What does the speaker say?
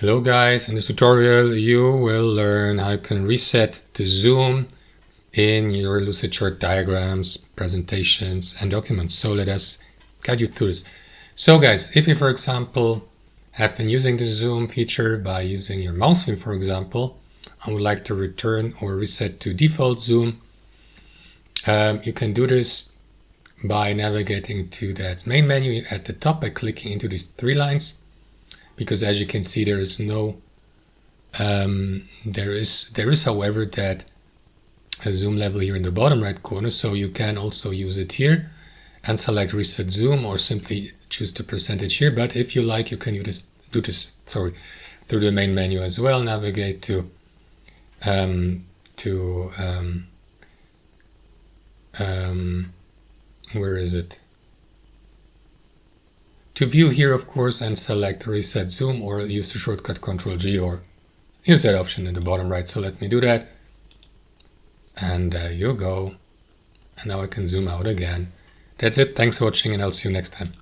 Hello guys, in this tutorial you will learn how you can reset the zoom in your Lucidchart diagrams, presentations and documents. So let us guide you through this. So guys, if you for example have been using the zoom feature by using your mouse wheel for example, and would like to return or reset to default zoom, you can do this by navigating to that main menu at the top by clicking into these three lines. Because as you can see, there is no, there is however that a zoom level here in the bottom right corner, so you can also use it here and select reset zoom or simply choose the percentage here. But if you like, you can do this through the main menu as well. Navigate to where is it? To view here, of course, and select reset zoom, or use the shortcut Ctrl G, or use that option in the bottom right. So let me do that. And there you go. And now I can zoom out again. That's it. Thanks for watching, and I'll see you next time.